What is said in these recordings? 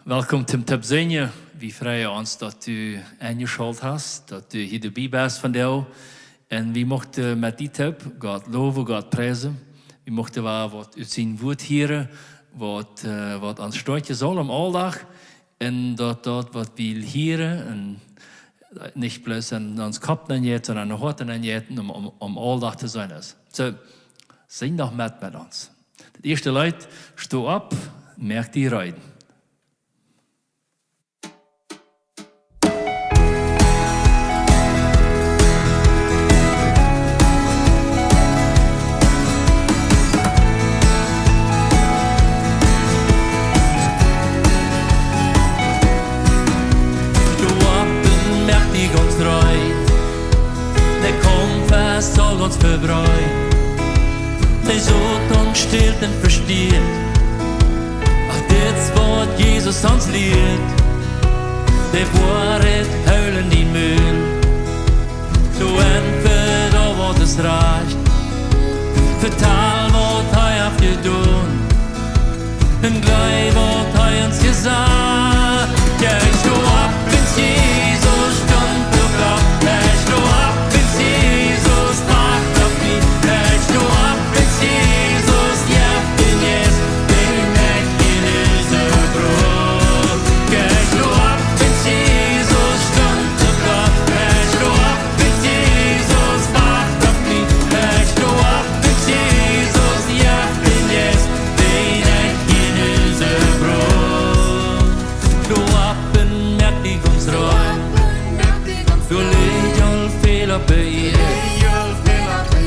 Welkom Tim Tabzenia. We vrijen ons dat u ingeschakeld hast, dat u hier erbij bent vandaag. En we mochten met die tip God loven, God prijzen. We mochten wel wat uit zijn woord horen, wat ons stootje zal om aldag. En dat wat we horen, en niet plus in ons kop dan jet, sondern in hart dan jet, om aldag te zijn is. So, zijn nog met ons. Het eerste luid, sto op, merk die rijden. Soll uns verbreuen, der sucht und stillt und versteht. Ach, das Wort Jesus uns lehrt, der Wahrheit heulen die Mühlen. So entweder da, wo es reicht, vertal, was er auf dir tun, und gleich, was er uns gesagt. Ja, ich steh ab, wenn's Jesus stund, du glaubst, ich steh ab.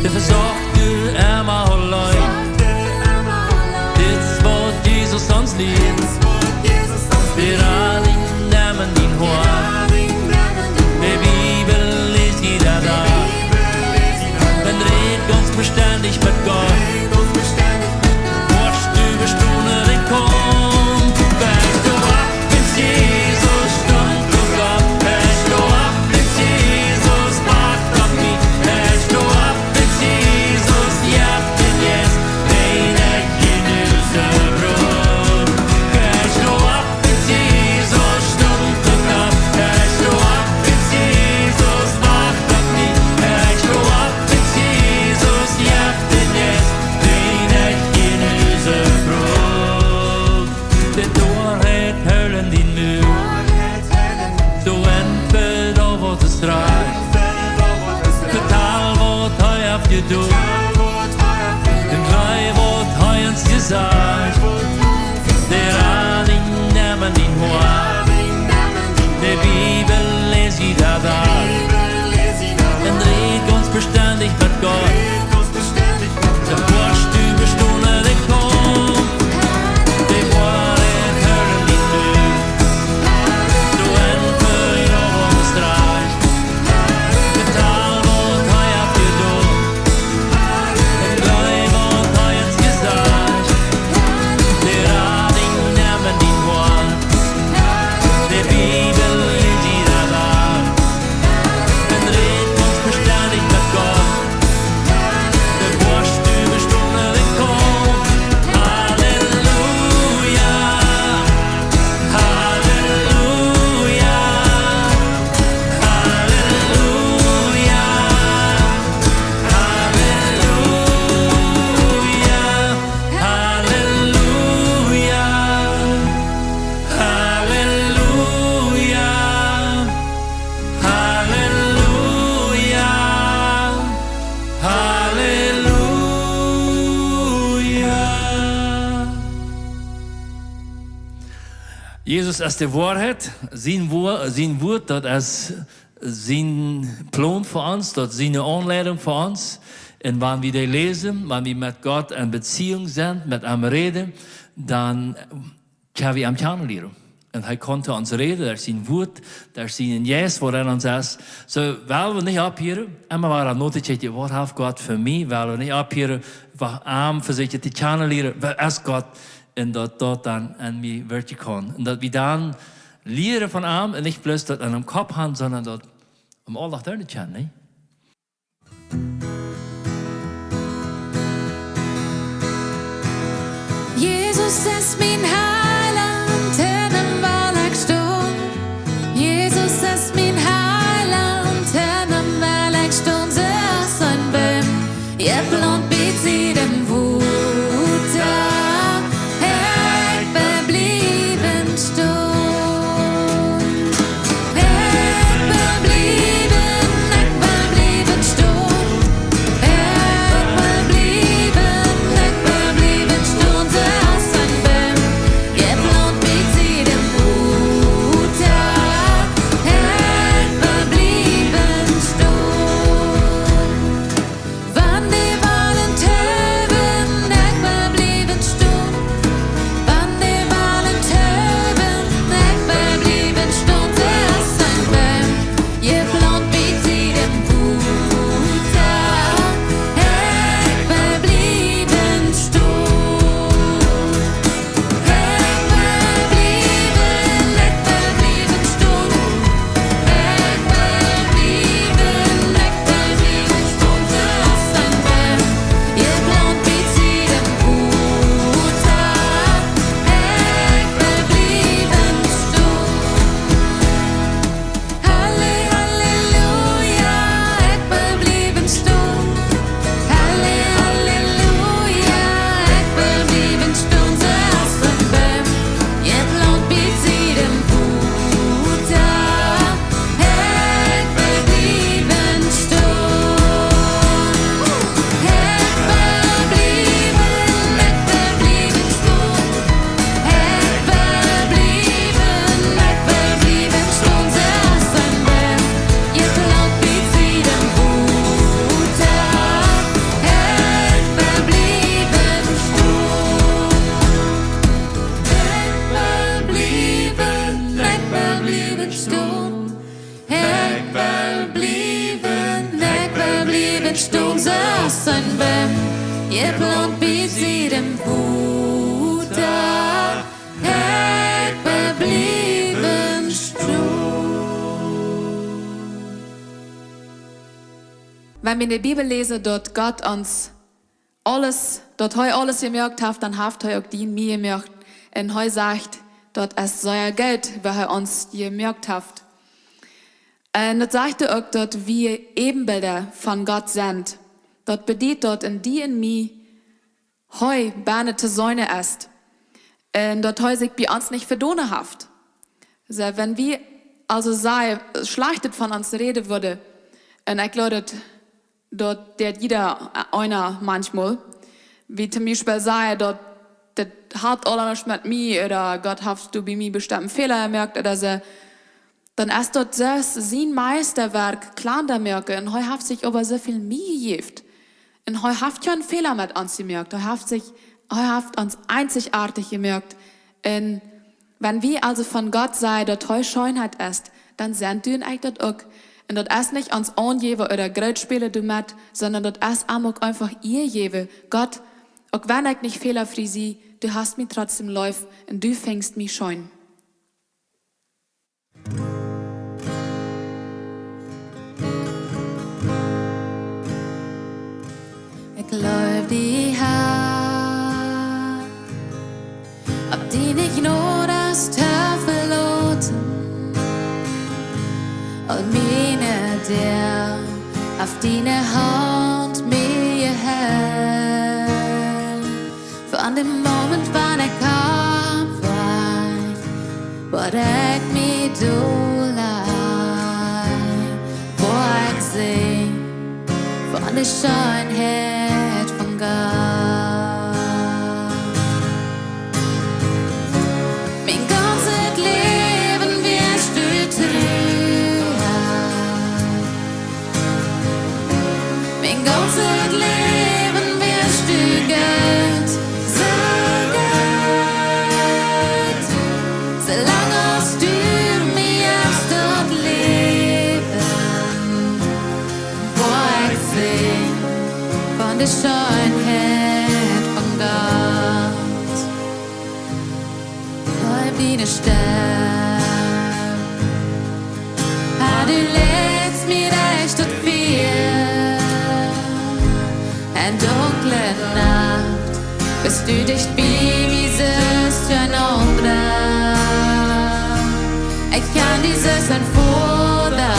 Det forsorgt du er mig og løgn. Det hvor Jesus hans liv. Det er din nærmen din hår. Det Bibel læs i der dag. Men red ganz beständig mit Gott. Watsch du bestunde den kom. Berg du ab, wenn's Jesus stund du glaub. Berg du ab, wenn's Jesus macht auf mich. Berg du ab, wenn's Jesus hjälpt den yes. Den genüse bror. Berg du ab, wenn's Jesus stund du glaub. Berg du ab, wenn's Jesus macht auf mich. Berg du ab, wenn's Jesus hjälpt den yes. Den genüse bror. Det dårhet heulen din mur. Så entweder da vad det sträck. Vertal vad har jag haft ju då. Den grej vad har jag ens gesagt. Det är din nämen din hår. Det Bibel läs i der dag. En red ganz beständig mit Gott. Så watsch du bestunde den kom. Det var en hörn din mur. Så entweder da vad det sträck. Vertal vad har jag haft ju då. Den grej vad har jag ens gesagt. Det är din nämen din hår. Det Bibel läs i der dag. En red ganz beständig mit Gott. Det watsch du bestunde den kom. Halleluja. Halleluja. Halleluja. Halleluja. Halleluja. Halleluja. Halleluja. Jesus ist die Wahrheit, sein Wort, das ist sein Plan für uns, das ist seine Anleitung für uns. Und wenn wir die lesen, wenn wir mit Gott in Beziehung sind, mit ihm reden, dann können wir ihm kennenlernen. Und er konnte uns reden, das ist sein Wort, das ist sein Yes, wo uns ist. So, weil wir nicht abhören, immer war er notiert, was hat Gott für mich, weil wir nicht abhören, was ihm für sich zu kennenlernen, was ist Gott. En dat dan aan mij werken kan. En dat we dan leren van hem. En niet bloos dat aan hem kop gaan, sondern dat om aldag daar te kennen. Jesus ist mein Heiland, in dem Je blond biedt sie dem Futter, ik bebleven Wenn wir in der Bibel lesen, dort Gott uns alles, dort heu alles gemerkt hat, dann haft heu auch die mir gemerkt. Und heu sagt, dort es sei Geld, weil er uns gemerkt hat. Und dort sagt er auch, dort wir Ebenbilder von Gott sind. Dort bedient dort in die in mir heu Berne zu Säune ist. Und dort heu sich bei uns nicht verdohne haft. Also wenn wir also sei, schlachtet von uns reden würde, und ich glaube, dort der jeder einer manchmal, wie zum Beispiel sei, dort das hat alles mit mir oder Gott hast du bei mir bestimmten Fehler gemerkt oder so, dann ist dort das sein Meisterwerk klar da merken und heu haft sich aber so viel mir gift und heu haft ja einen Fehler mit uns gemerkt, heu haft uns einzigartig gemerkt und wenn wir also von Gott sei, dort heu Schönheit ist, dann sind du eigentlich dort auch. Und dort ist nicht uns angeben oder Geld spielen du mit, sondern dort ist auch einfach ihr geben. Gott, auch wenn ich nicht fehlerfrei sie, du hast mich trotzdem läuft und du fängst mich schön. Ich glaub die Haar, ob die nicht nur das Teufel loten. Und meine der auf deine Hand mir hält. Von dem Moment, wann ich abweich, wurde ich mir dolein, wo ich seh von der Schönheit von Gott. Mein ganzes Leben wirst du Mein ganzes Leben wirst du Geld, so Geld. Solange hast du mir aufs dort leben, wo ich seh von der Schönheit von Gott. Bleib deine Stern, du lädst mir recht und viel. En dunkle Nacht, bist du dicht bei mir, siehst du ein anderer. Ich kann dieses ein Vater,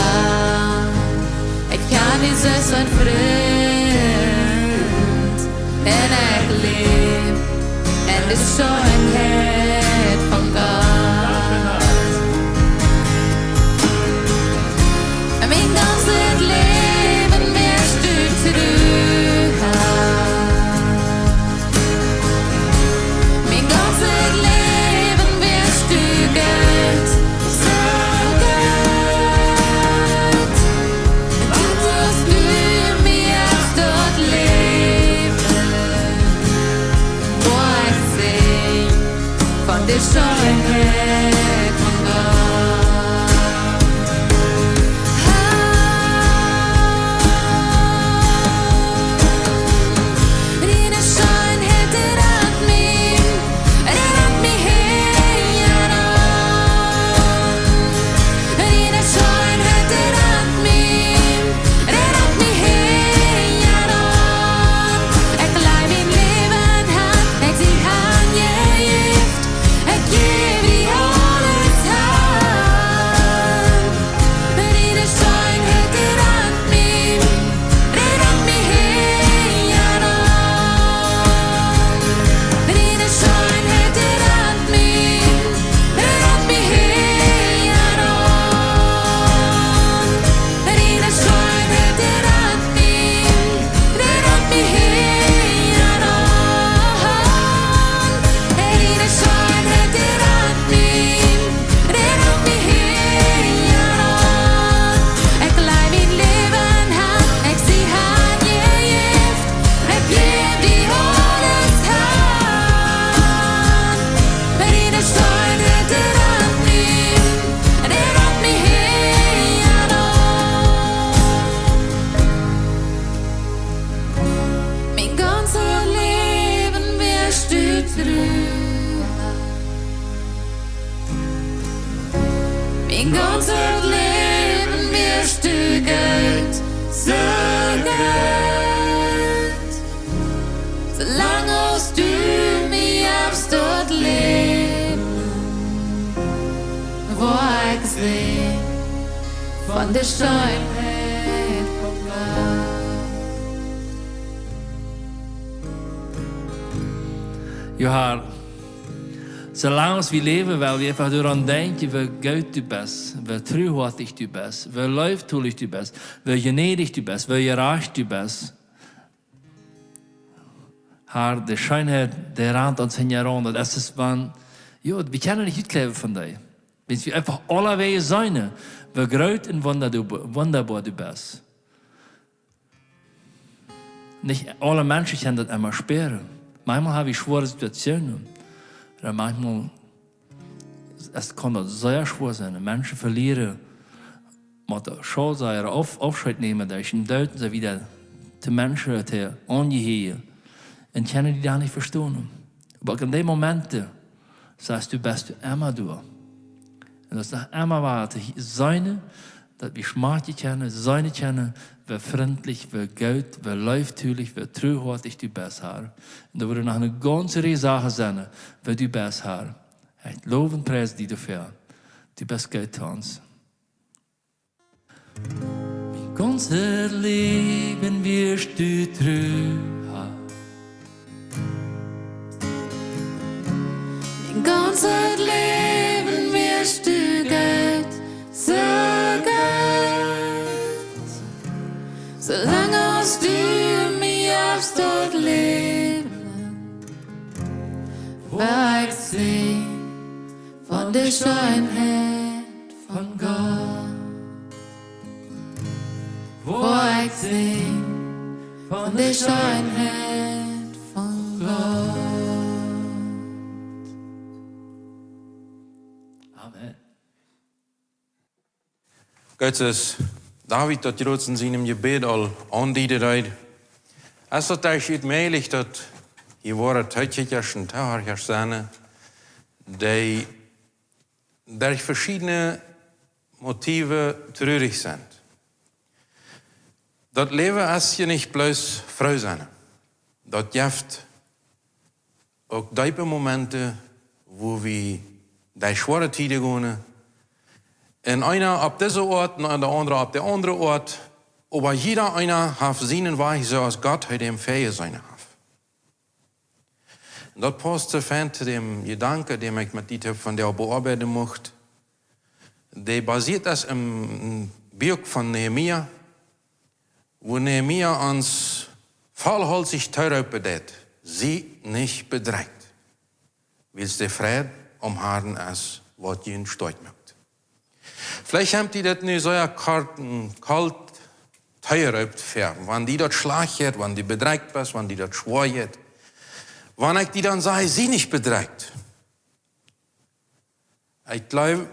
ich kann dieses ein Freund, en ich leb in der Schönheit von Gott. Mein ganzes Leben wirst du treu. Mein ganzes Leben wirst du Geld, so Geld. Du tust du mir aufs dort leben, wo ich seh von der Schönheit Mein ganzes Leben wirst du Geld, so Geld. Solange hast du mich aufs dort leben, wo ich seh von der Schönheit von Gott. Johan, zolang wir leben, weil wir einfach daran denken, wie gut du bist, wie treuhärtig du bist, wie lieftulich du bist, wie gnädig du bist, wie reich du bist. Herr, die Schönheit, der rannt uns heran. Das ist, man, ja, wir können nicht utkleven von dir. Wenn wir einfach alle Wege sein, wie groß und wunderbar du bist. Nicht alle Menschen können das immer spüren. Manchmal habe ich schwere Situationen. Oder manchmal es kann das sehr schwer sein. Menschen verlieren, mit der Schulseier Aufschritt nehmen, da ist ein Deuten sie wieder die Menschen, die angehören. Und können die da nicht verstehen. Aber in den Momenten sagst du, bist du immer durch. Und das ist immer wahr, seine, dass wir Schmerzen kennen, seine kennen, wie freundlich, wie gut, wie lieftulich, wie treuhärtig du bist, Herr. Und da würde noch eine ganze Sache sein, wie du bist, Herr. Ich lobe und preise dich dafür. Du bist gut zu uns. Mein ganzes Leben wirst du treu, Herr. Mein ganzes Leben wirst du Geld, so Geld. Solange hast du mich aufs dort leben, wo ich seh von der Schönheit von Gott. Wo ich seh von der Schönheit von Gott. Amen. Gottes David dat grootst in zijn gebed al aandiende. Als dat is het meelig dat je wordt uitgetjes en tegenwoordig zijn, die durch verschiedene Motive traurig sind. Dat leven is je niet bloß vrou zijn. Dat heeft ook diepe momenten, wo we die schwere tijden gaan. En einer op deze Ort en de andere op de andere Ort. Aber jeder einer hat seinen Weg, so als Gott heute im Fähige sein hat. Und das passt zu dem Gedanke, den ich mit dir von der bearbeiten möchte. Der basiert das im Buch von Nehemia, wo Nehemia uns vollholzig teuer bedeutet, sie nicht bedrängt, weil es der Friede umhaben ist, was ihn steuert macht. Vielleicht habt ihr das nicht so kalt teuer färben, wenn die dort schlacht, wenn die bedrängt ist, wenn die dort schwört. Wenn ich die dann sage, sie nicht bedrängt. Ich glaube,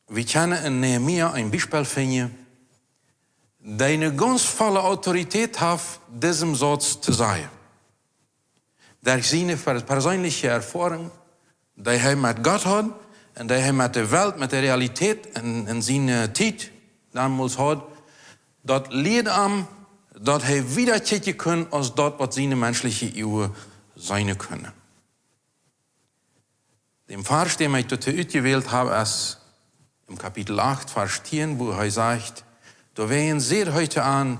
wir können in Nehemia ein Beispiel finden, der eine ganz volle Autorität hat, diesem Satz zu sagen. Durch seine persönliche Erfahrung, die er mit Gott hat, und die er mit der Welt, mit der Realität in seiner Zeit damals hat, dat leert ihm, dat er wieder kijken kann, als dat, was seine menschliche Ehe sein können. Dem Vers, den ich dort ausgewählt habe, ist im Kapitel 8, Vers 10, wo er sagt, da werden seht heute an,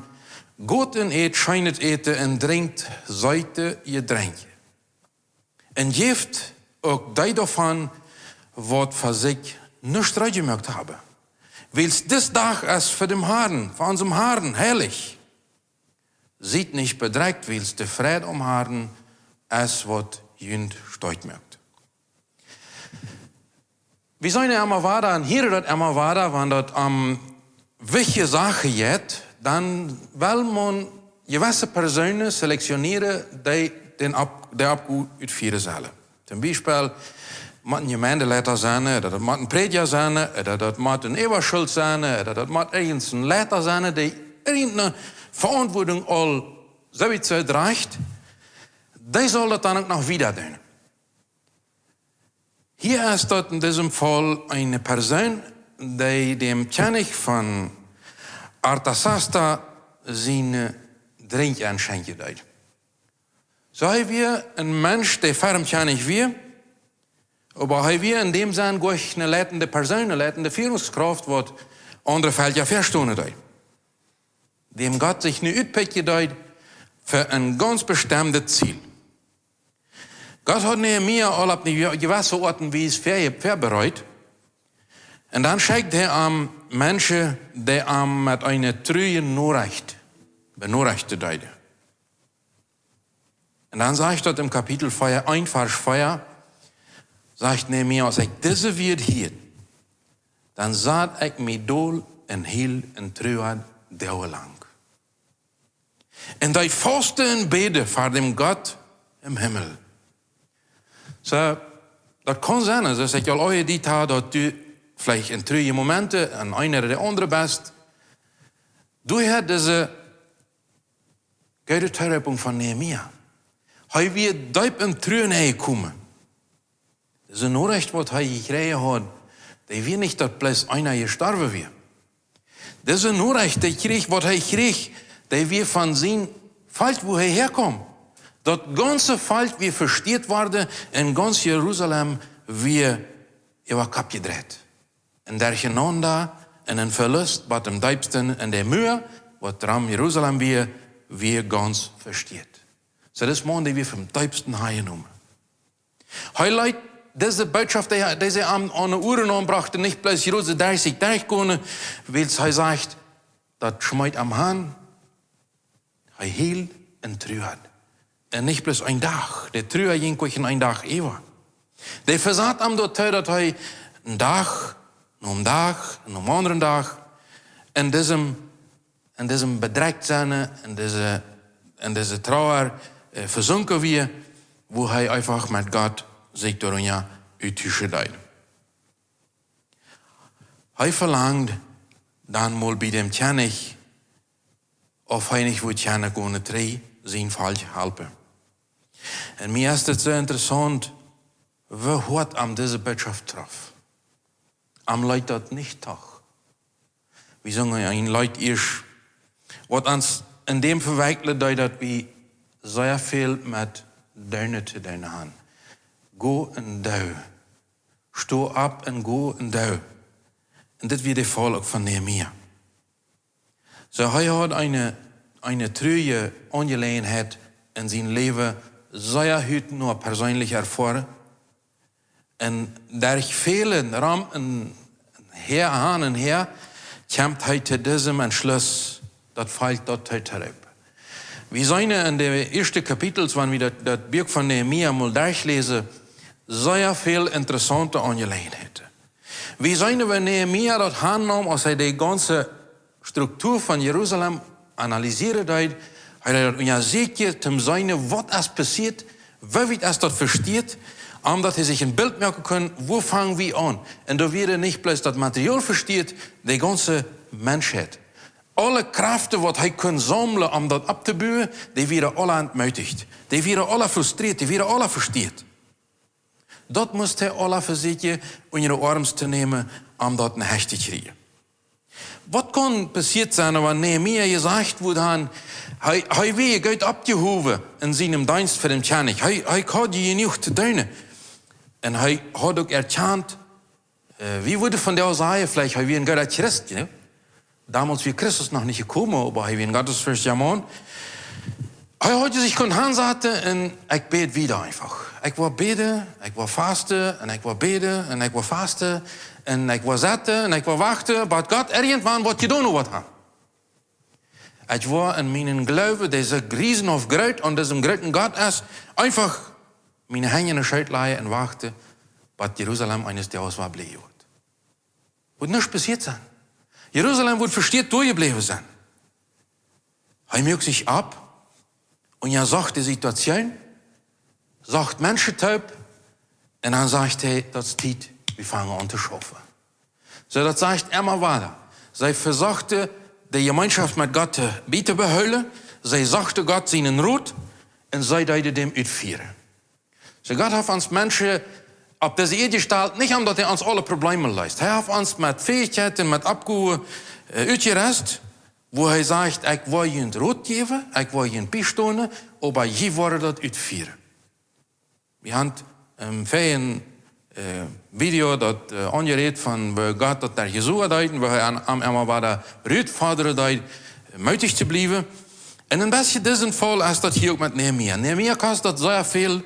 Gott in eet, scheinet ete en drinkt, seite ihr drinkt. En geeft auch die davon, wat für sich nicht reingemacht habe. Weil das Tag ist für den Haaren, für unserem Haaren, herrlich. Sieht nicht bedrängt, weil es der Friede um Haaren ist, was jünd steuert macht. Wir sollen ja immer weiter, und hier das immer weiter, wenn das welche Sache geht, dann will man gewisse Personen selektionieren, die der Abgut utführen sollen. Zum Beispiel, moet een gemeenteleider zijn, dat moet een prediker zijn, dat moet een eeuwschuld zijn, dat moet ergens een leider zijn die irgendeine Verantwortung al zoiets uitdraagt. Die soll dat dan ook nog wieder doen. Hier ist das in diesem Fall eine Person, die dem König von Artasasta zijn drink aanschenken deed. Zo hij weer een mens die ferm König weer, aber hij weer in dem zijn goch een leitende persoon, een leitende Führungskraft, wat andere veld ja verstonen deed. Dem Gott sich nu uitpikken deed für ein ganz bestimmtes Ziel. Gott hat Nehemia all auf gewisse Orten wie es vorbereitet. Und dann schickt er an Menschen, die mit einer treuen Nachricht benachrichtigt werden. Und dann sagt dort im Kapitel 4, 1 Vers 4, sagt Nehemia, als ich diese wird hier, dann sagt ich mir dool en heel en treuer dauerlang. Und die fasten en beden vor dem Gott im Himmel. So, dat kan zijn, dus ik al ooit die taal dat u vielleicht in treue momenten en einer de andere best. Du hebt deze goede toeroeping van Nehemia. Hij weer diep in treuen komen. Dat is een Nachricht wat hij gekregen had. Die weer niet dat plötzlich einer gestorben weer. Dat is een Nachricht die kreeg wat hij kreeg. Die weer van zijn Volk, wo hij herkomt. Dat ganze Volk weer versteerd worden en ganz Jeruzalem weer über kap gedreht. En daargenander en een verlust wat am diepsten en de muur wat ram Jeruzalem weer ganz versteerd. So das man die wir vom diepsten hergenommen. Hij leidt deze boodschap die ze aan de Uhren aanbrachten, niet bloß Jeruzalem 30 Tage kunnen, weil hij sagt, dat schmeit am Hahn, hij hield en truert. En niet bloß een dag. De truer ging ook in een dag eeuwen. De verzat am dat hij een dag, een dag, een andere dag, en diesem bedreigt zijn, en deze trauer verzonken weer, wo hij einfach met God zich door een uittuschen deed. Hij verlangt dan mal bij dem König, of hij niet wil König kunnen tree, zijn Volk helpen. En mir ist es so interessant, wie hart am diese Botschaft traf. Am Leid dat nicht toch. Wir sagen ein Leid ist, was uns in dem verweigelt, dass wir sehr viel mit Döne zu tun haben. Go en dau. Sto ab en go en dau. En dit weer de volk van Nehemia. So hij had eine treue Angelegenheit in zijn leven sehr heute nur persönlich erfahren. Und durch viele Raum her an her, kommt heute diesem Entschluss, das fällt dort heute herab. Wir sehen in den ersten Kapitels, wenn wir das Buch von Nehemia mal durchlesen, sehr viel interessante Angelegenheiten. Wir sehen, wenn Nehemia das handnahm, als er die ganze Struktur von Jerusalem analysiert hat, hij had ja zeker te zijn wat is passiert, wie is dat versteht, omdat hij zich een beeld maken kan, wo fangen wir an. En da wird nicht bloß das Material versteht, die ganze Menschheit. Alle Kräfte, wat hij kan sammeln, om dat ab te bouwen, die werden alle entmutigt. Die werden alle frustreerd, die werden alle versteerd. Dat moest hij alle verzieken in je arms te nemen, om dat een hecht te krijgen. Wat kan passiert zijn, wanneer Nehemia gezegd wordt aan, hij weer gaat abgehoven in zijn dienst voor de König. Hij had je genoeg te doen. En hij had ook erkend, wie wurde von der sagen, vielleicht hij weer een guter Christ. You know? Damals wie Christus noch nicht gekommen, aber hij weer een gottesfürchtiger Mann. Hij had zich kon aanzetten en ik bid wieder einfach. Ik wil bidden, ik wil vasten en ik wil bidden en ik wil vasten. En ik wil zitten en ik wil wachten, maar God irgendwann wat je doen wat gaan. Ik wil in mijn Glauben, deze Riesen of groot en deze grote God is, einfach mijn handen in de schoot leggen en wachten, wat Jeruzalem eines Tages war blijven wordt. Wordt nichts passiert zijn. Jeruzalem wordt versteerd doorgebleven zijn. Hij mögt zich ab en hij zag de situatie, zag mensen taub en dan zegt hij, dat is tijd. Wir fangen an zu schaffen. So, das sagt immer weiter. Sie versuchte, die Gemeinschaft mit Gott zu behalten. Sie sagte Gott seinen Rat und sie deute dem uitführen. So, Gott hat uns Menschen op deze eeuw gesteld, niet omdat hij ons alle problemen löst. Hij heeft ons met Fähigkeiten, met Abgaben uitgerust, wo hij zegt, ik wil je een Rot geven, ik wil je een bijstonen, aber je wordt dat uitvoeren. We hebben een video dat aangereed van waar God dat naar Jezus deed, waar hij aan waar de Ruudvader deed, mutig te blijven. En een beetje deze geval is dat hier ook met Nehemia. Nehemia kost dat zo veel,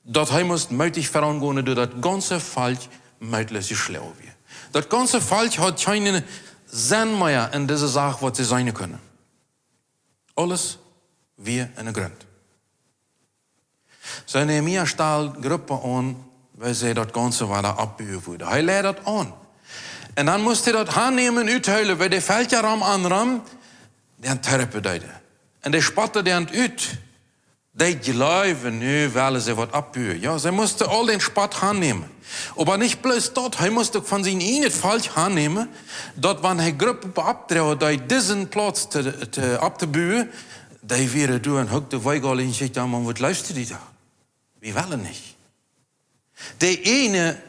dat hij moest mutig veranderen door dat ganze volk muitlich schlau weer. Dat ganze volk had geen zin meer in deze zaak wat ze zijn kunnen. Alles weer in de grond. So Nehemia staal groepen aan, weil sie dat ganze war da abbuwen wurde. Hij leidt dat aan. En dan moest hij dat aannemen en uithuilen, weil de veldjaram aan ram, die terpen deiden. En de spatten die uit. Die geloven nu willen ze wat abbuwen. Ja, ze moesten al den spat aannemen. Aber nicht bloß dort, hij moest ook van zijn ene volk aannemen, dat wanneer hij groepen beabdreeuwen, die deze plaats ab te buwen, die weer doen en ook de weigel in zich dan, maar wat luistert die daar? We willen niet. De ene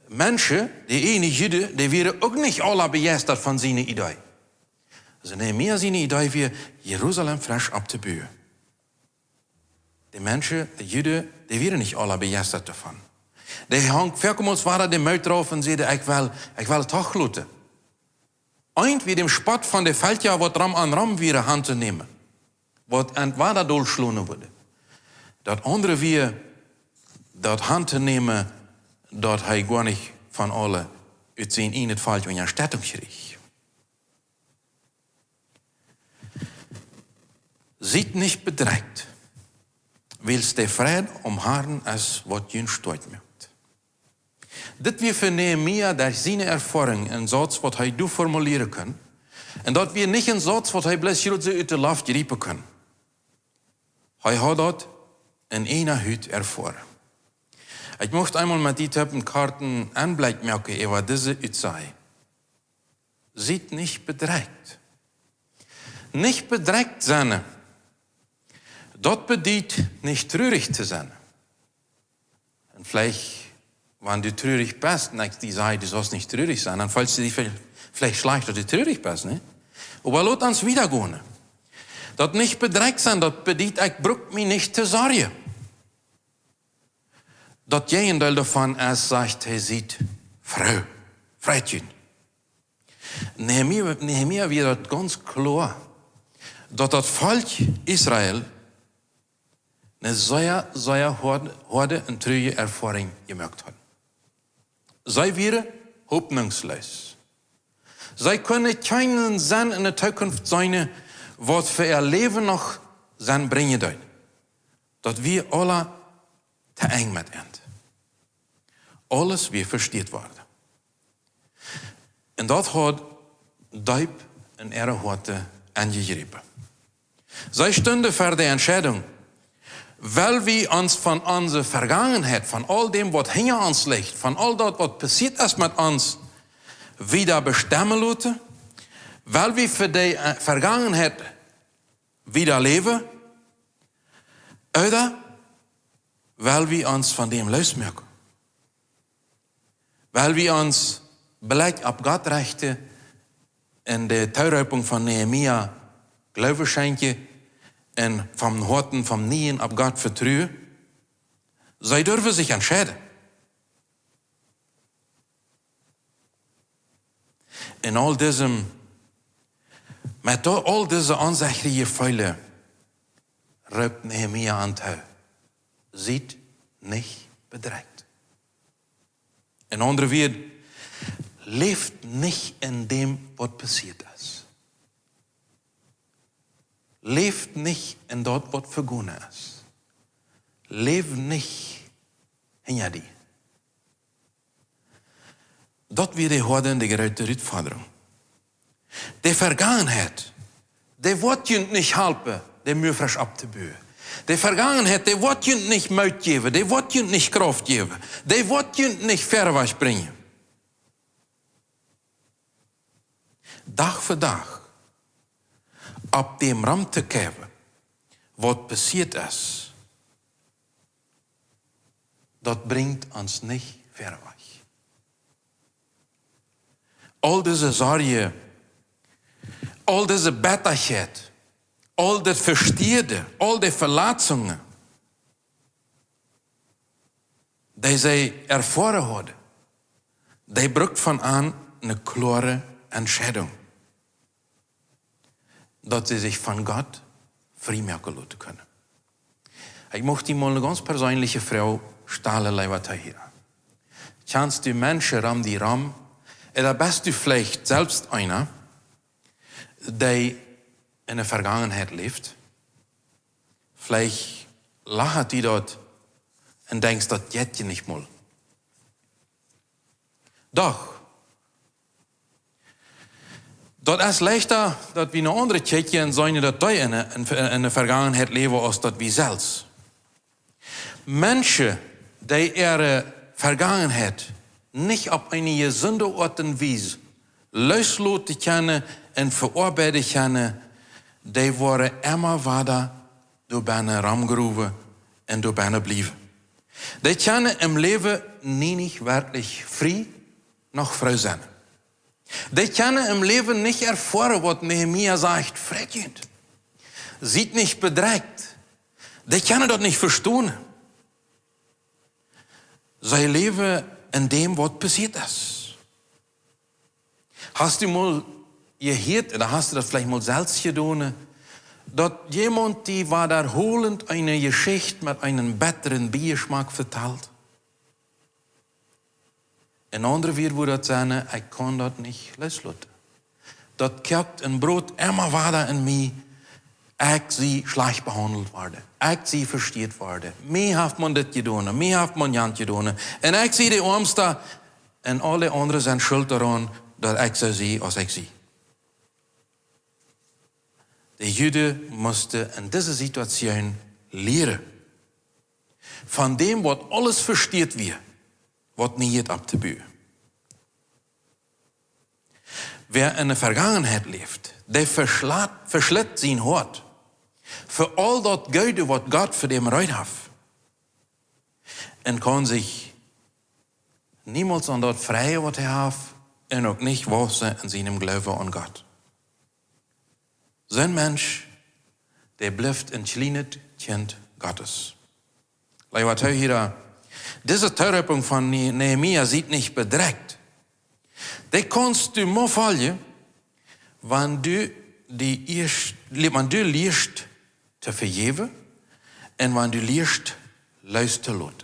mensen, de ene Juden, die waren ook niet alle begeisterd van zijn idee. Ze nemen meer zijn idee weer Jeruzalem frisch ab te buwen. De mensen, de Juden, die waren niet alle begeisterd daarvan. Die hangt verkomens waren de muit drauf en zeiden, ik wil het toch gloeten. Eind wie dem spat van de veldjaar wat ram aan ram weer hand te nemen. Wat en waar dat doorschlonen worden. Dat andere weer dat hand te nemen, dat hij gar niet van alle uit zijn in het valt in een stattung kreeg. Ziet niet bedreigt, wilst de vrede omharen als wat je stoot maakt. Dit weer voor Nehemia, daar zijn ervaring een zats wat hij doet formuleren kan. En dat weer niet een zats wat hij blessure uit de lucht riepen kan. Hij had dat in ene huid ervaren. Ik mocht eenmaal met die typen kaarten aanblijk merken over deze uitsaai. Ziet niet bedreigt. Niet bedreigt zijn. Dat bedeutet nicht traurig zu sein. Und vielleicht, wenn du traurig bist, und die sagen, du sollst nicht traurig sein, dann fällt es dir vielleicht schlecht, dass du traurig bist. Ne? Aber lass uns wiedergehen. Dat nicht bedreigt sein, dat bedeutet, ich brauche mich nicht zu sorgen. Dat jij een deel daarvan is, zegt hij ziet, vrouw, vrouwtje. Nehemia weer dat ganz klar, dat volk Israël een zeer harde en treurige ervaring gemaakt had. Zij waren hoopningsloos. Zij kunnen geen zin in de toekomst zijn, wat voor ihr leven nog zin brengen doet. Dat we alle te eng met end. Alles weer versteerd worden. En dat had diep in ihre harte aangegrepen. Zij stonden voor de entscheidung, weil wir uns von unserer Vergangenheit, von all dem, was hinter uns liegt, von all das, was passiert ist mit uns, wieder bestimmen lassen, weil wir für die Vergangenheit wieder leben, oder weil wir uns von dem losmerken. Weil wir uns beleid auf Gott richten, in der Taureupung von Nehemia Glaube schenken, en van horten, van nien op God vertrouwen. Zij durven zich entscheiden. En met al deze onzekere vuile, ruikt Nehemia aan het huis. Ziet niet bedreigt. En andere weer, leeft niet in dem wat passiert is. Leeft niet in dat wat vergonnen is. Leef niet in die. Dat weer de hoorde in de grote uitvordering. De vergangenheid, die wordt je niet helpen, de muur frisch op te bouwen. De vergangenheid, die wordt je niet moed geven, die wordt je niet kracht geven, die wordt je niet verwacht brengen. Dag voor dag. Op dem ram te kijken wat passiert is. das bringt uns nicht ver weg. All diese Sorge, all diese Bitterkeit, all das Verstierde, all die Verletzungen, die sie erfahren haben, die bringt von an eine klare Entscheidung, dass sie sich von Gott freimachen lassen können. Ich möchte mal eine ganz persönliche Frage stellen, lieber hier. Kannst du Menschen ram die ram, oder bist du vielleicht selbst einer, der in der Vergangenheit lebt? Vielleicht lacht die dort und denkst, das geht dir nicht mal. Doch, das ist leichter, dass wir eine andere Tschechien sollen, dass die in der Vergangenheit leben, als dass wir selbst. Menschen, die ihre Vergangenheit nicht auf eine gesunde Art und Weise loslassen können und verarbeiten können, die worden immer weiter durch eine Raumgrube und durch eine bleiben. Die können im Leben nicht wirklich frei noch frei sein. Die können im Leben nicht erfahren, was Nehemia sagt, Freund. Sieht nicht bedrängt. Die können das nicht verstehen. Sie leben in dem, was passiert ist. Hast du mal gehört, oder hast du das vielleicht mal selbst getan, dass jemand, die wiederholend eine Geschichte mit einem besseren Beigeschmack vertelt? Ein anderer wird wohl sagen, ich kann das nicht loslassen. Das kocht ein Brot immer weiter in mich, ich sie schlecht behandelt worden, ich sie versteht worden, mir hat man das getan, mir hat man das getan, und ich sie die Armste, und alle anderen sind schuld daran, dass ich so sehe, als ich sie. Die Juden mussten in dieser Situation lernen. Von dem, was alles versteht wird, wat niet ab te buien. Wer in der Vergangenheit lebt, der verschlägt sein Hort für all das Gute, was Gott für den Reut hat. Und kann sich niemals an das freie, was hat, und auch nicht wachsen in seinem Glauben an Gott. So ein Mensch, der bleibt ein kleines Kind Gottes. Lieber Zuhörer, diese Teurüppung von Nehemia sieht nicht bedreckt. Die kannst du mal folgen, wenn du liest zu vergeben und wenn du liest, luisteren.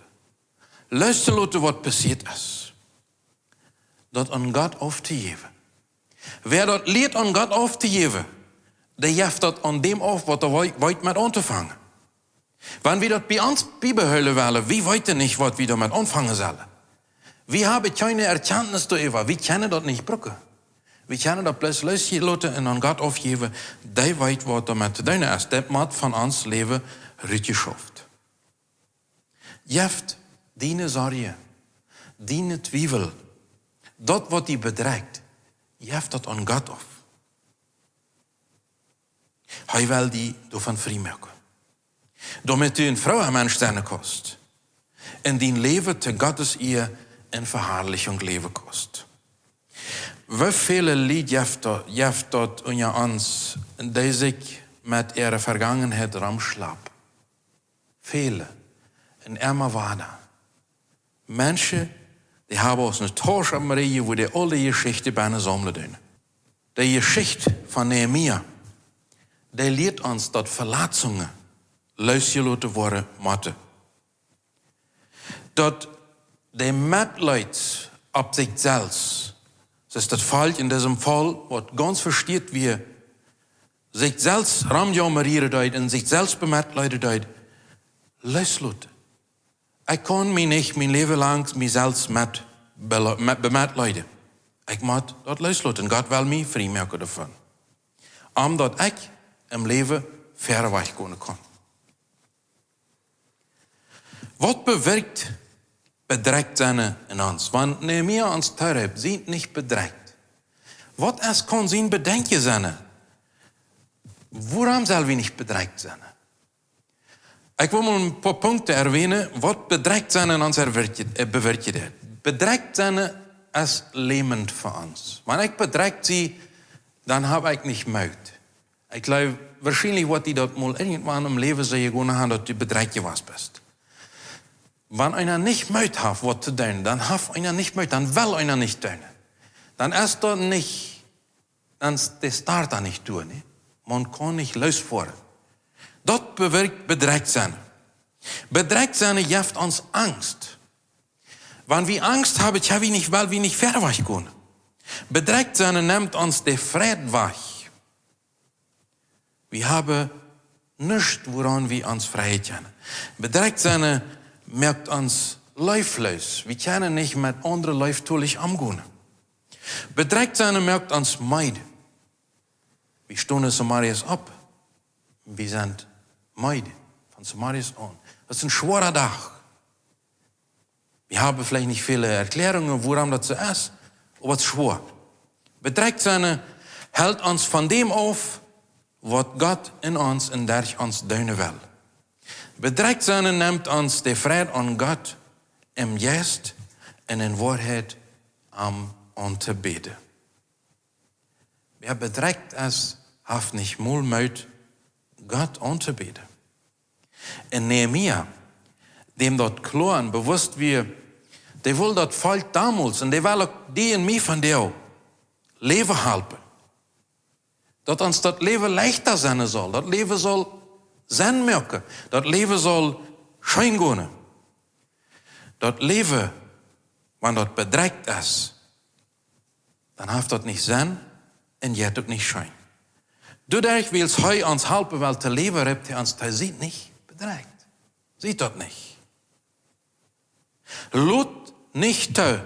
Luisteren, was passiert ist. Das an Gott aufzugeben. Wer das leert an Gott aufzugeben, der jeft das an dem auf, was er weit mit anzufangen. Wenn wir das bei uns bibehöllen wollen, wie weiter nicht, was wir damit anfangen sollen. Wir haben keine Erkenntnis darüber, wir können das nicht brücken. Wir können das bloß loslassen und an Gott aufgeben, der weiß, was damit zu tun ist. Der macht von uns Leben richtig schafft. Jeft deine Sorge, deine Zweifel, das, was die bedrängt, jeft das an Gott auf. Hij will die davon freimachen. Damit du een vrouwenmensch zijn kost. En die leven te Gottes eer en verherrlichung leven kost. Wie viele Lied jeft dat unter uns, die sich mit ihrer Vergangenheit rumschlappen. Viele. En immer weiter. Menschen, die haben aus einer Tasche am Reihe, wo die alle Geschichte bei einer Sammlung tun. Die Geschichte von Nehemia, die lehrt uns, dass Verletzungen losgelassen worden moeten. Dat die Mitleid op sich selbst, das ist das Fall in diesem Fall, was ganz versteht wie sich selbst ramjammerieren deut und sich selbst bemitleiden deut, loslassen. Ich kann mich nicht mein Leben lang mich selbst bemitleiden. Ich muss das loslassen. Gott will mich freimachen davon. Omdat ich im Leben verder weg kunnen kann. Wat bewirkt bedrängt zijn in ons? Want Nehemia ons Teureb sind nicht bedrängt. Wat kann zijn bedenken zijn? Waarom sollen wir nicht bedrängt sein? Ik wil maar een paar punten erwähnen. Wat bedreigt zijn in ons bewerkt het. Bedreigt zijn als levend voor ons. Wanneer ik bedreigt zie, dan heb ik niet meut. Ik geloof, waarschijnlijk wordt die dat mal irgendwann im Leben so gegangen haben, dass du bedreigt was bist. Wenn einer nicht meut hat, was zu tun, dann hat einer nicht meut, dann will einer nicht tun. Dann ist dort nicht, dann der Start da nicht tun. Ne? Man kann nicht losfahren. Dat bewirkt bedreigt zijn. Bedreigt zijn geeft ons Angst. Wanneer wir Angst haben, ja, wir nicht, weil wir nicht verweg können. Bedreigt zijn nimmt uns der Frieden weg. Wir haben nichts, woran wir uns Freiheit kennen. Bedreigt zijn merkt uns leiflos. Wir können nicht mit anderen leiftulich umgehen. Bedreigt zijn merkt uns meid. Wir stonden Samarias ab. Wir sind meid von Samarias an. Das ist ein schwerer Tag. Wir haben vielleicht nicht viele Erklärungen, woran das so ist, aber es ist schwer. Bedreigt zijn hält uns von dem auf, was Gott in uns und durch uns tun will. Bedreigt zijn nimmt uns der Frieden an Gott im Geist und in Wahrheit an zu beten. Wer bedreigt ist, hat nicht mal Mut, Gott anzubeten. In Nehemia, dem dort klar und bewusst wir, der will das Volk damals und der will auch die und mich von dir Leben helfen. Dat ons dat leven leichter zijn zal. Dat leven zal zin merken. Dat leven zal schijn gaan. Dat leven, wanneer dat bedreigt is, dan heeft dat niet zin en je hebt ook niet schijn. Doordat wil hij ons helpen wel te leven, hebt hij ons hij ziet niet bedreigt. Ziet dat niet. Laat niet toe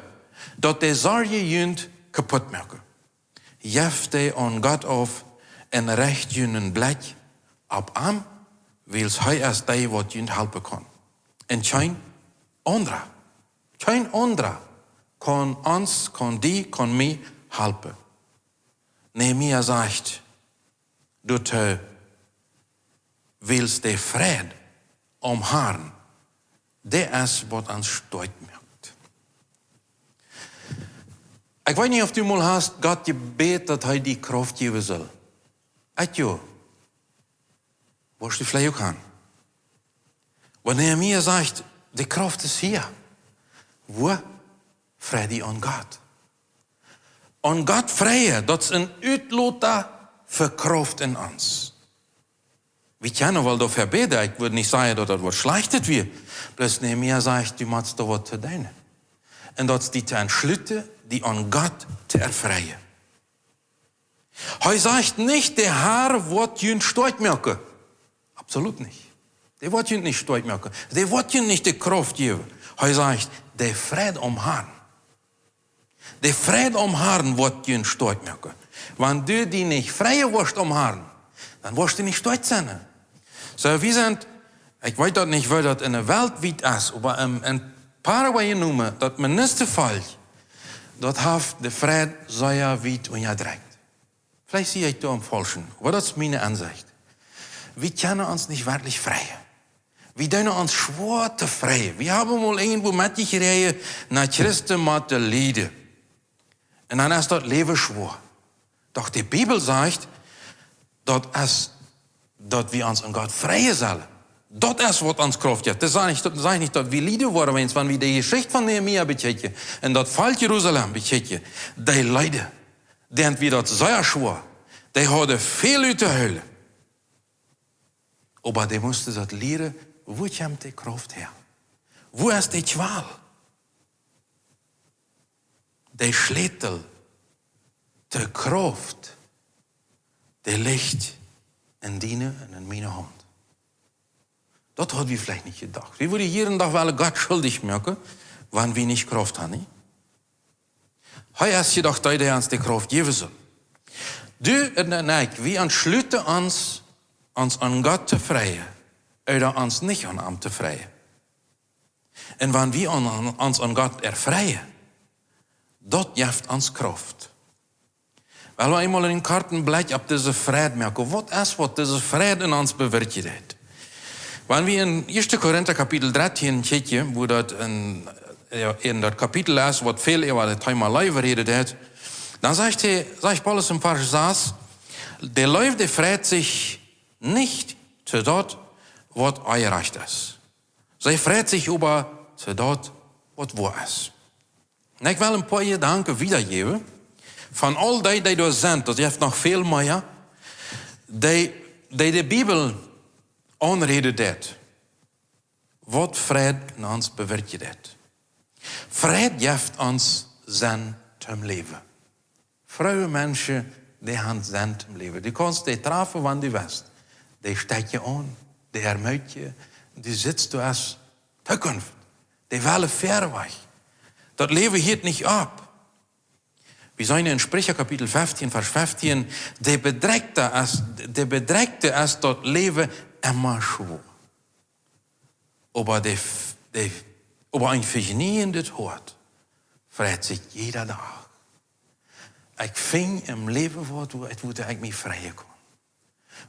dat de zorgen junt kapot maken. Jeft hij aan God af en recht junt blik op hem, wils hij als die wat junt helpen kan. En geen andere kan ons, kan die, kan mij helpen. Nehemia zegt, dat hij wils de vrede omharen, dat is wat ons stoot maakt. Ik weet niet of u mal hast, God gebet, dat hij die kracht geven zal. Echt jo. Wo ist die vielleicht auch an? Wenn Nehemia sagt, die Kraft ist hier. Wo? Vrede an Gott. An Gott vrije, dat is een uitloter voor kracht in ons. We kunnen wel dafür beten, ik wil niet zeggen dat het wat slecht weer. Plus Nehemia zegt, du moet er wat te doen. En dat is die te entschlitten, die an Gott te erfreien. Hij zegt niet, de Herr wordt je stolz maken. Absolut nicht. Der wird je nicht stolz machen. Der wird je nicht die Kraft geben. Er sagt, der Friede am Herrn. Der Friede am Herrn wird je stolz machen. Wenn du die nicht freie wirst am Herrn, dann wirst du nicht stolz sein. So, wir sind, ich weiß das nicht, weil das in der Welt weit ist, aber in Paraguay noemen, das Ministervolk, das hat der Friede sehr weit und gedreht. Vielleicht sehe ich da am Falschen, aber das ist meine Ansicht. Wir können uns nicht wirklich freien. Wir können uns schwer zu freien. Wir haben mal irgendwo mitgekregen, nach Christen mit den Lieden. Und dann ist das Leben schwer. Doch die Bibel sagt, dass wir uns an Gott freien sollen. Das ist, was uns Kraft gibt. Das sage ich nicht, dass wir Lieder waren, wenn wir die Geschichte von Nehemia bekämen und das Fall Jerusalem bekämen. Die Leute, denen wir das sehr schwer, die hatten viel Leute Hölle. Aber die mussten das leren, wo kommt die Kraft her? Wo ist die Qual? Der Schlüssel, die Kraft, der liegt in deine und in meine Hand. Das hat wir vielleicht nicht gedacht. Wir würden jeden Tag wel Gott schuldig machen, wenn wir nicht Kraft haben. Hij ist gedacht, dass er uns die Kraft geben soll. Du und ich, wir entschließen uns an Gott zu freien, oder uns nicht an ihm zu freien. Und wenn wir uns an Gott erfreien, das gibt uns Kraft. Weil wir einmal in den Karten bleiben, ob diese Friede merken, was ist, was diese Friede in uns bewirkt hat. Wenn wir in 1. Korinther Kapitel 13 kijken, wo dat in dat Kapitel ist, wat veel über das Thema Liebe redet hat, dann sagt Paulus im Vers 6, der Liebe, der freut sich nicht zu dort, was ungerecht ist. Sie freut sich über zu dort, was wahr ist. Und ich will ein paar Gedanken wiedergeben von all die da sind, das heeft noch viel mehr, die Bibel aanredet dat. Wat vrede in ons bewerkt dat. Vrede geeft ons zin zum Leben. Vrouwen mensen, die hebben zin zum Leben. Die kannst die treffen, wanneer die west. Die steekt je aan, die hermuit je, die sitzt du als Zukunft. Die willen ver weg. Dat Leben hört nicht ab. Wir sagen in Sprecher Kapitel 15, Vers 15, der Bedreckte ist das Leben immer schwer. Aber ein vergenierendes Hort freut sich jeder Tag. Ich finde im Leben, wo ich mich freien kann.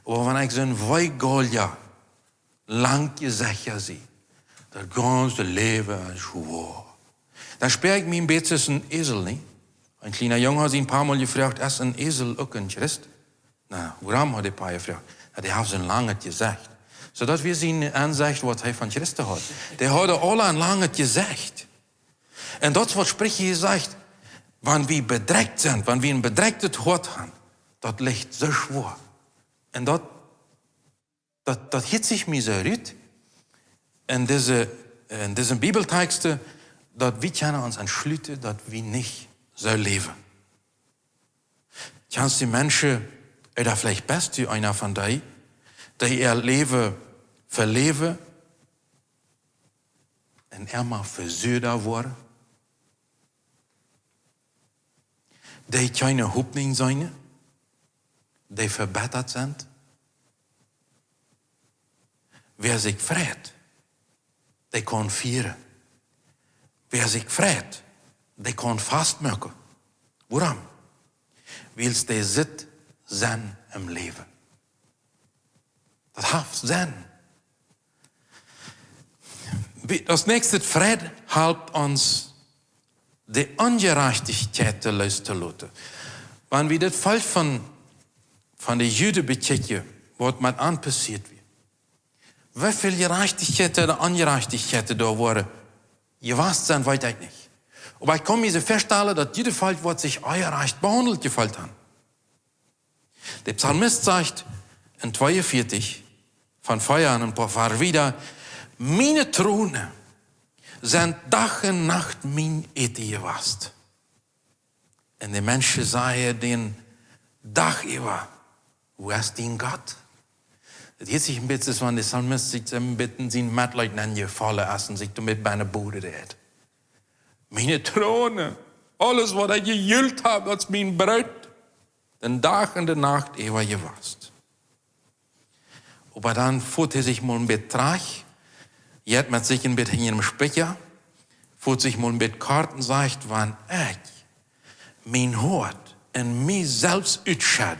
Aber wenn ich so ein Weigolja lang gesagt sehe, das ganze Leben ist schwer, dann spreche ich mich ein bisschen ein Esel, nicht? Ein kleiner Junge hat sich ein paar Mal gefragt, ist ein Esel auch ein Christ? Na, warum hat er ein paar gefragt? Na, die haben so lange gesagt. Zodat wir zien aanzegt wat hij van Christen had. Die hadden alle een lange gezegd. En dat wat spreekt je zegt, wanneer we bedreigt zijn, wanneer we een bedreigd hart hebben, dat ligt zo schwer. En dat hiet zich mij zo uit. En deze Bibelteksten, dat we kunnen ons entschließen, dat we niet zo leven. Kannst die Menschen, oder vielleicht bist du einer von die ihr Leben verleven en immer versöder worden. Die keine Hoffnung zijn, die verbessert sind. Wer sich freut, der kann vieren. Wer sich freut, der kann fastmachen. Warum? Weil der zit zijn im Leben. Das hat Sinn. Das nächste, Friede helpt uns, die Ungerechtigkeit loszulassen. Wenn wir das Fall von den Juden bekijken, was mit an passiert wird. Wie viel Gerechtigkeit oder Ungerechtigkeit da waren, gewasst sind, weiß ich nicht. Aber ich kann mir so feststellen, dass jeder Fall, was sich ungerecht behandelt gefällt hat. Der Psalmist sagt in 42, von Feiern ein paar Vers wieder, meine Throne sind Tag und Nacht mein Ete gewast. Und die Menschen sagen den Tag über, wo ist dein Gott? Das geht sich ein bisschen, wenn der Psalmist sich ein bisschen sein Mitleid angefallen ist und sich damit bei einer Bude hat. Meine Throne, alles, was ich gejüllt habe, das mein Brot, den Tag und die Nacht über gewast. Aber dann fuhrt er sich mal ein bisschen trag, jetzt mit sich ein bisschen in ihrem Sprecher, fuhrt sich mal ein bisschen Karten, sagt, wann ich mein Hort in mich selbst utschad.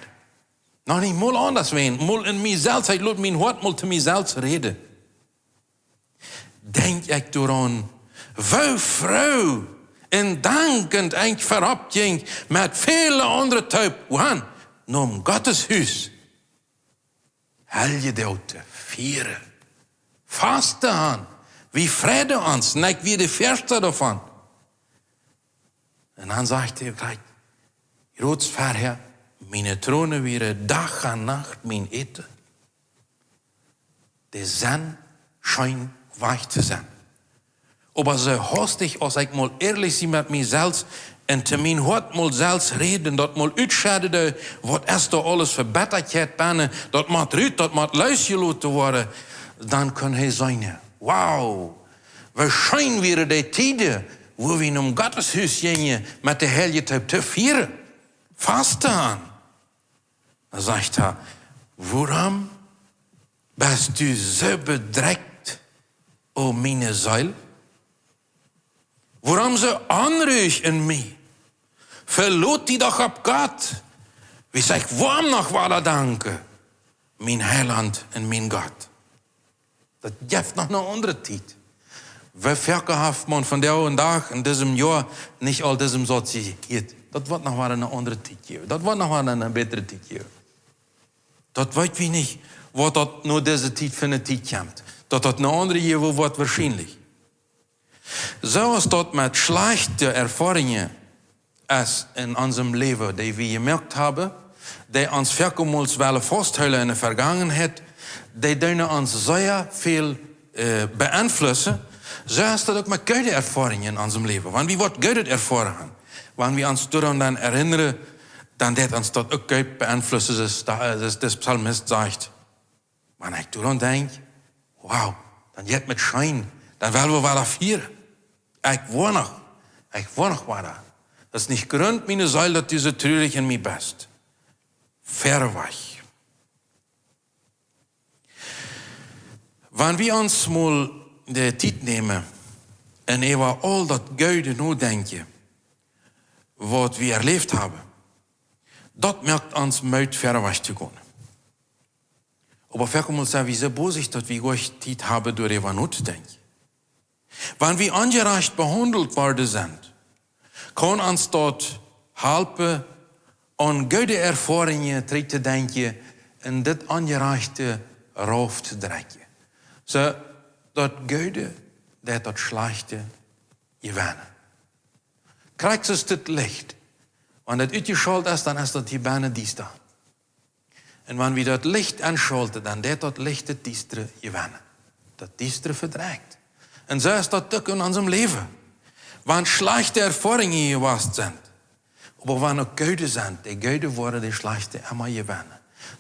Noch nicht mal anders werden, mal in mich selbst, ich lasse mein Hort mal zu mir selbst reden. Denk ich daran, wo Frau in dankend eigentlich verab ging, mit vielen anderen Teub, wohin? Nur Gottes Haus. Helgedelte, vieren, fasten aan, wie Friede uns, nicht wie die Fürste davon. Und dann sagt er gleich, Großvater, meine Throne wäre Tag und Nacht mein Ete. Der Sonne scheint weich zu sein. Aber so hastig, als ich mal ehrlich sein mit mir selbst, en te mijn hart mal zelfs reden, dat mal uitschade, wat is er alles verbeterd heeft binnen, dat moet eruit, dat moet luistgelaten worden, dan kan hij zeggen, wauw, waarschijnlijk weer die tijden, wo we in Gottes huis gingen, met de Heilige Teub te vieren, vasten. Dan zegt hij, waarom bist du zo bedrekt, o mijn ziel? Waarom zo onruhig in mij? Verloot die doch op Gott. Wie zeg, waarom nog willen danken? Mijn Heiland en mijn God. Das gibt noch eine andere Zeit. Wir verkaufen man von der und Tag in diesem Jahr nicht all diesem sozialisiert. Das wird noch mal eine andere Zeit geben. Das wird noch mal eine bessere Zeit geben. Das weiß ich nicht, was das nur diese Zeit für eine Zeit kommt. Das eine andere geben wird wahrscheinlich. So ist das mit schlechten Erfahrungen in unserem Leben, die wir gemerkt haben, die uns verkommels festhalten in der Vergangenheit, die uns sehr viel beeinflussen. So ist das auch mit guten Erfahrungen in unserem Leben. Wenn wir was Gutes erfahren haben, wenn wir uns daran dann erinnern, dann wird uns das auch gut beeinflussen, dass der Psalmist sagt. Wenn ich daran denke, wow, dann wird mit Schein, dann werden wir weiter vieren. Ich war noch weiter. Das ist nicht Grund, meine Seele, dass diese trürig in mir bist. Verweich. Wenn wir uns mal die Zeit nehmen und über all das Gute nachdenken, was wir erlebt haben, das merkt uns Mut verweich zu gehen. Aber verkommen uns wie so bosig, dass wir euch Zeit haben, darüber nachzudenken. Wenn wir ungerecht behandelt worden sind, kann uns dort helfen, an gute Erfahrungen zu denken und das Ungerechte raufzudrücken. So, das Gute, das Schlechte gewinnen. Kriegst du das Licht. Wenn das ausgeschaltet ist, dann ist das die Beine dies da. Und wenn wir das Licht anschalten, dann das Licht das Diestere gewinnen. Das Diestere verdrängt. Und so ist das auch in unserem Leben. Wenn schlechte Erfahrungen gewesen sind, aber wenn auch gute sind, die gute worden, die schlechte immer gewinnen.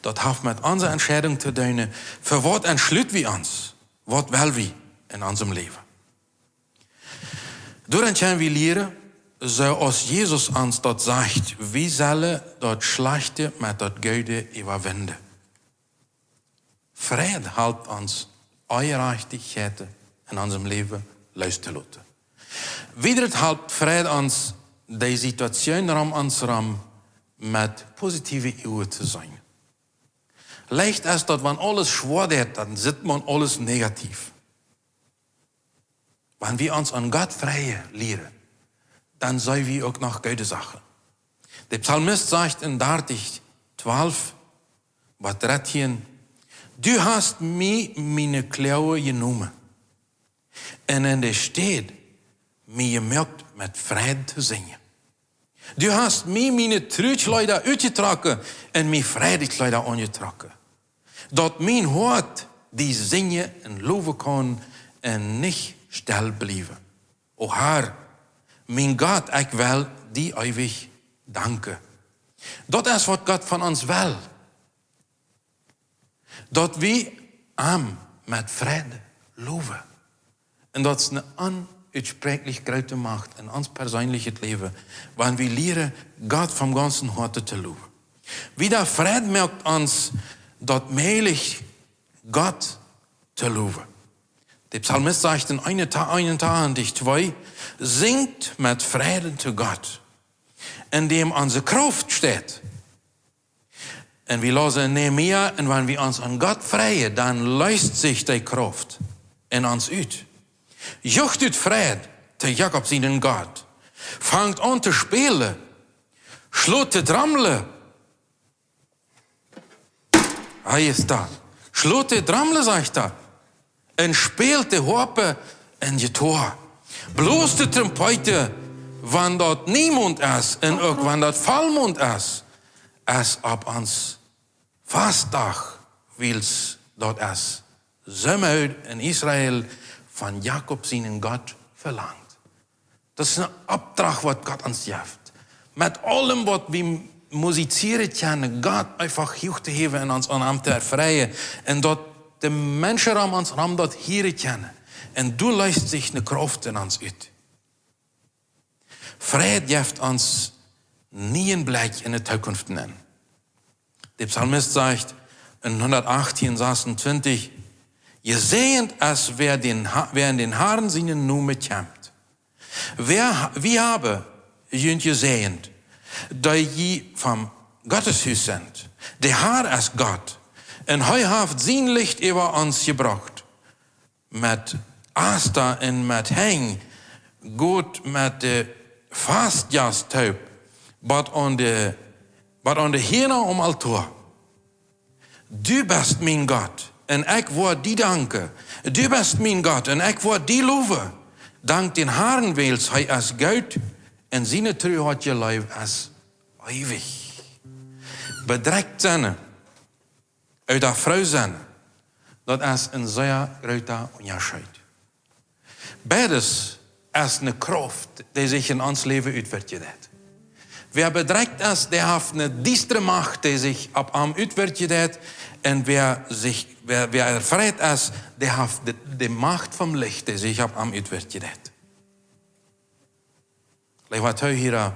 Das hat mit unserer Entscheidung zu tun, für was entschließen wir uns, was wollen wir in unserem Leben. Dadurch können wir lernen, so als Jesus uns das sagt, wie sollen das Schlechte mit das Gute überwinden. Friede hält uns Ungerechtigkeit in unserem Leben loszulassen. Wieder hält Friede uns, die Situation um uns herum mit positiven Augen zu sein. Leicht ist das, wenn alles schwer wird, dann sieht man alles negativ. Wenn wir uns an Gott freien lehren, dann sei wir auch noch gute Sachen. Der Psalmist sagt in 12, was 13, du hast mir meine Klaue genommen. Und in der steht, mir gemerkt, mit Frieden zu singen. Du hast mir meine Trügkleider ausgetragen und mir Freudigkleider angetragen. Dort mein Hort die singen und loben kann und nicht still bleiben. O Herr, mein Gott, ich will die ewig danken. Das ist, was Gott von uns will. Dat wir mit Frieden loben. Und das ist eine unuitsprechlich große Macht in uns persönliches Leben, wenn wir lernen, Gott vom ganzen Herzen zu loben. Wie der Frieden merkt uns, dort mählich Gott zu loben. Der Psalmist sagt in 1:2, singt mit Frieden zu Gott, in dem unsere Kraft steht. Und wir lesen Nehemia, und wenn wir uns an Gott freuen, dann löst sich die Kraft in uns aus. Juchtet Fried zu Jakob seinen Gott. Fangt an zu spielen. Schlut die Trommel. Hier ist das. Schlut die Trommel, sagt er. Und spielt die Harpe in die Tor. Bloß die Trompete, wenn dort niemand ist, und auch wenn dort Vollmond ist, es ab uns Fastdag, wils dort ist. Sommer in Israel von Jakob seinen Gott verlangt. Das ist ein Auftrag, was Gott uns gibt. Mit allem, was wir musizieren können, Gott einfach Hilfe zu geben und uns an ihm zu erfreuen. Und dort die Menschen um uns herum dort hören können. Und du lässt sich eine Kraft in uns aus. Frieden gibt uns nie einen Blick in die Zukunft nennen. Der Psalmist sagt in 118:26, gesegnet ist, wer in den Haaren seinen Namen kämpft. Wie habe jünt gesegnet, da je vom Gotteshaus sind. Der Herr ist Gott, und er hat sein Licht über uns gebracht. met Asta en met Heng goed met de vastjastuip, wat aan de Hena om altaar. Du bist mijn God en ik word die danken. Du bist mijn God en ik word die loven. Dank den Herren wils hij als Gott en zijn trouw had je leven als eeuwig. Bedrekt zijn, uit dat vrouw zijn, dat is een zeer grote onderscheid. Beides is een kracht die zich in ons leven uitwerkt. Wer bedrekt is, der heeft een diestere macht die zich op hem uitwerkt. En wer ervreid is, der heeft de macht vom licht die zich op hem uitwerkt. Leg wat hij hier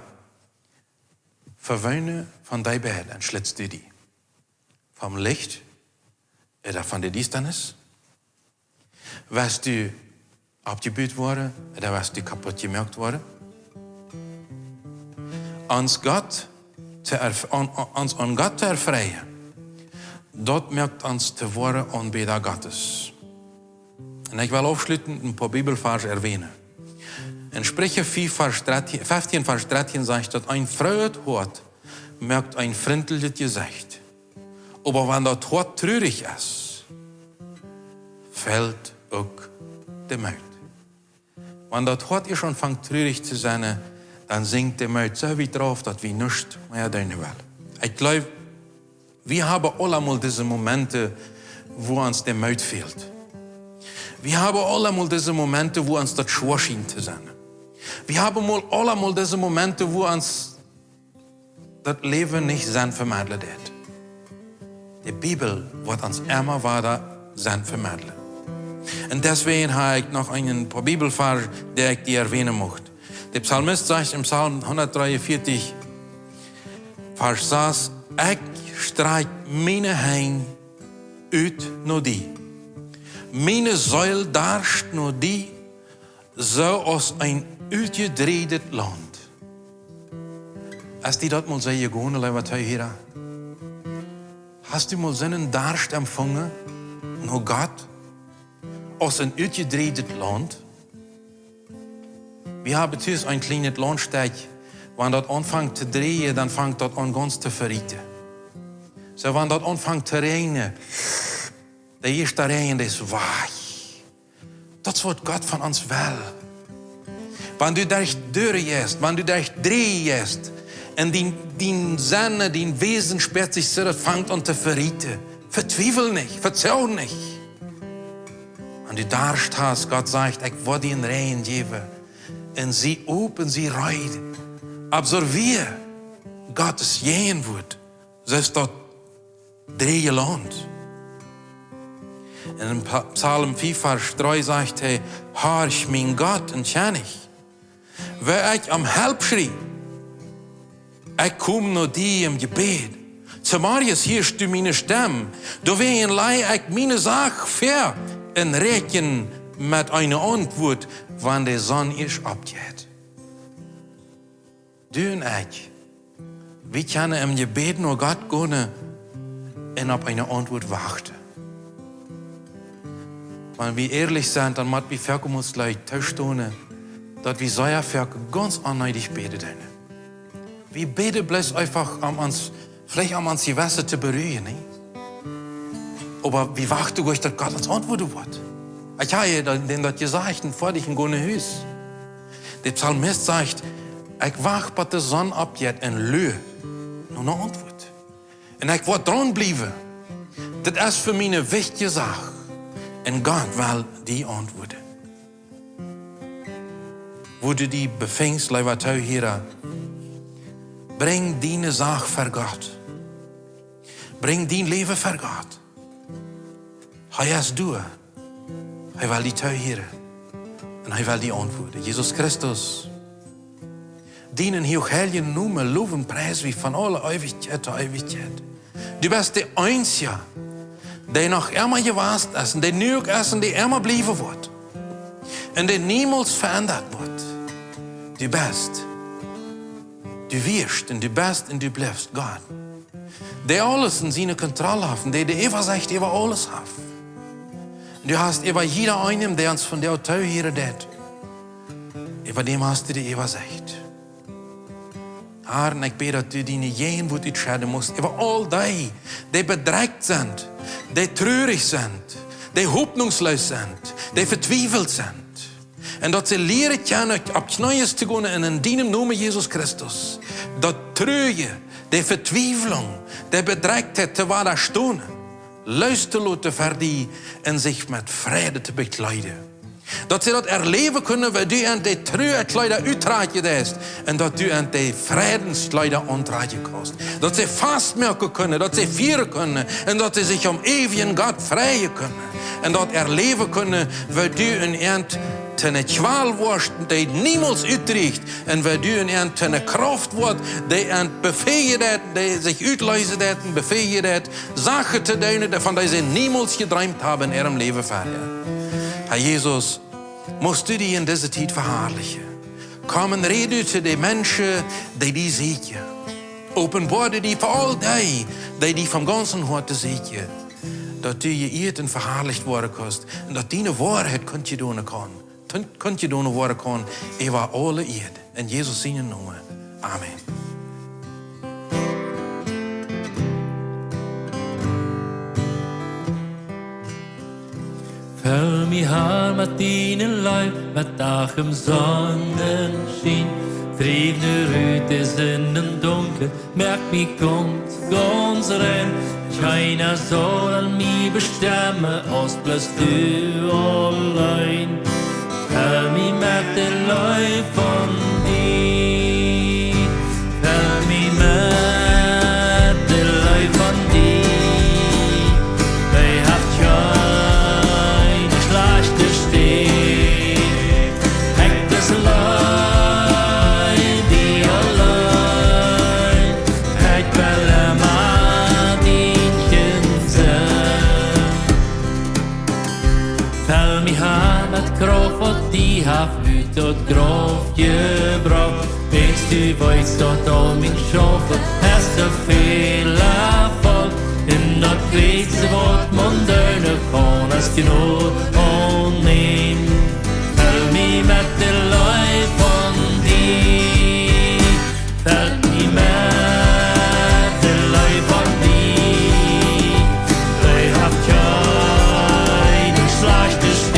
verwöhnen van die beiden en schlitzt die. Vom licht oder van de duisternis. Was du abgebuurt worden, oder was du kaputt gemaakt worden. Ons aan God te ervreien, dat maakt ons te worden aanbidder Gottes. En ik wil afsluiten een paar Bibelversen erwähnen. In Sprüche 15, Vers 13 sagt, dat een vrouw het hoort, merkt een vriendelijk gezicht. Aber wenn dat Hort traurig ist, fällt auch der Mut. Wenn dat Hort ihr schon fängt traurig zu sein, dann sinkt der Mut so wie drauf, dass wir nichts mehr tun wollen. Ich glaube, wir haben allemal diese Momente, wo uns der Mut fehlt. Wir haben allemal diese Momente, wo uns das schwer schien zu sein. Wir haben allemal diese Momente, wo uns das Leben nicht sein vermittelt hat. Die Bibel wird uns immer weiter sein vermitteln. Und deswegen habe ich noch einen paar Bibelverse, die ich dir erwähnen möchte. Der Psalmist sagt im Psalm 143, Vers 6, ich strijk meine Hein uit naar die. Meine Säule darst naar die, zo als een uitgedreedet land. Als die dat mal zeggen, gewoon, wat hij hier. Hast du mal seinen Darst empfangen, nur Gott, aus ein uitgedreedet Land? Wir haben thuis ein kleines Landstück, wenn das anfängt zu drehen, dann fängt das an ganz zu verrieten. So, wenn das anfängt zu regnen, der erste Regen ist weich. Das ist, was Gott von uns will. Wenn du dich durchgehst, wenn du dich drehst, en die Sonne, die Wesen sperrt sich so, das fängt an zu verrieten. Verzweifel nicht, verzau nicht. Und du darfst hast, Gott sagt, ich will dir einen Regen geben. Und sie open, sie reid. Absorbier Gottes Gegenwort. So ist das drei Land. In Psalm 4, Vers 3 sagt er, Horch, mein Gott, und schau nicht. Wer ich am Help schrie, ich komme naar die im Gebet. Samarias hörst du meine Stimme. Doorheen lei ich meine Sache fair en reken met eine Antwort, wann die Sonne erst abgeht. Du und ich, wir können im Gebet nur Gott gehen und auf eine Antwort warten. Wenn wir ehrlich sind, dann müssen wir für uns Leute tauschen, dass wir so für ganz anneidig beten. Wir beten bloß einfach, vielleicht um uns die Wasser zu berühren. Ne? Aber wie wacht du euch, dass Gott uns antworten wird? Ich habe denen das gesagt, vor dich in Gone Hüs. Der Psalmist sagt, ich wach, bis die Sonne abgeht und lühe. Nur eine Antwort. Und ich werde dran bleiben. Das ist für mich eine wichtige Sache. Und Gott will die antworten. Wo du die befängst, lieber Tauhierer, bring deine Sache vor Gott. Bring dein Leben vor Gott. Hij is du. Hij wil die Tauhierer. Und hij will die antwoorden. Jesus Christus. Dienen hier heiligen Namen, loven, prijs wie von alle Ewigkeit zu Ewigkeit. Du bist der Einzige, der noch immer gewast ist, und der nu ist, und der immer bleiben wird. Und der niemals verändert wird. Du bist. Du wirst, und du bist, und du bleibst Gott. Der alles in seiner Kontrolle hat, der die Übersicht über alles hat. Du hast über jeder einen, der uns von der Tau hier redet. Über dem hast du die gesagt. Herr, ik bid dat du die geen woord uitscheiden moest. Über all die bedreigt sind, die treurig sind, die hoffnungslos sind, die vertwijfeld sind. En dat ze leren kennen op knieën te gaan in deinem Namen Jesus Christus. Dat treue, die vertwijfeling, die bedreigtheid te waar staan. Luister laten voor die en zich met vrede te bekleiden. Dat ze dat erleven kunnen, waar du aan die treukleider uitdragen is. En dat du aan die vredeskleider aandragen kannst. Dat ze vastmerken kunnen, dat ze vieren kunnen. En dat ze zich om eeuwig God vrijen kunnen. En dat erleven kunnen, waar du een eind ten een kwaal wordt, die niemals uitdriegt. En waar du een eind ten een kracht wordt, die aan bevelen dat, die zich uitlezen dat, bevelen dat, zaken te doen, van die ze niemals gedreamd hebben in ihrem leven verder. Herr Jesus, musst du die in dieser Zeit verherrlichen. Komm und rede zu den Menschen, die sehen. Openbare die für all die vom ganzen Herzen sehen. Dass du je Eten verherrlicht worden kannst. Und dass deine Wahrheit könnt je doen kann. Könnt je doen worden kann. Über alle Erd. In Jesus seinen Namen. Amen. Vul mij haar met deinen Leib, met dag im Sonnenschein. Drijf nu uit is in den Dunkel, merk mich kommt ganz rein. Keiner soll an mich bestimmen, als bloß du allein. Vul mij met den Leib von dir. Vul mij met den Leib von dir. Wij haft die haft uit dat graf gebracht. Wennst du weißt, dat all mijn Schafe hast du viel Erfolg. In dat Kreuz, wat man deine kann, als Gnade annehmen. Füll mich mit der Leib von dir. Füll mich mit der Leib von dir. Du hast keinen schlechten Steg.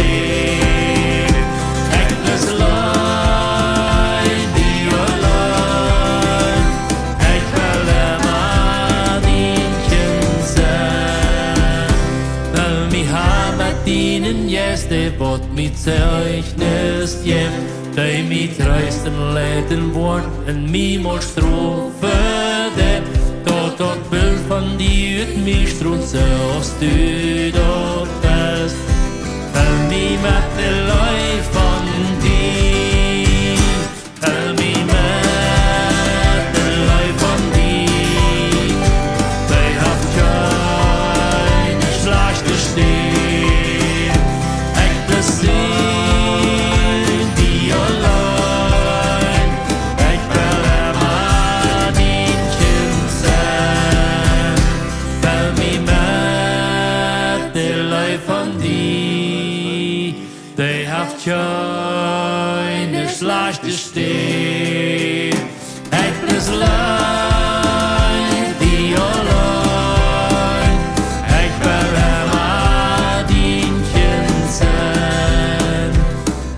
Jeste, wat mit Zeugnis jem, die mit reisten leiden worden, en mij mal strofe det, dat Bild von dir uit mich strutze, als du dort bist. Füll mich mit der Leib von dir, füll mich mit der Leib von dir, die haft keine schlechte Steg. Keine schlechte Steg, es leid die allein, ich will immer Dienchen sein,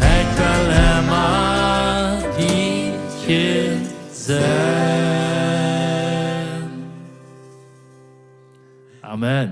ich will immer Dienchen sein. Amen.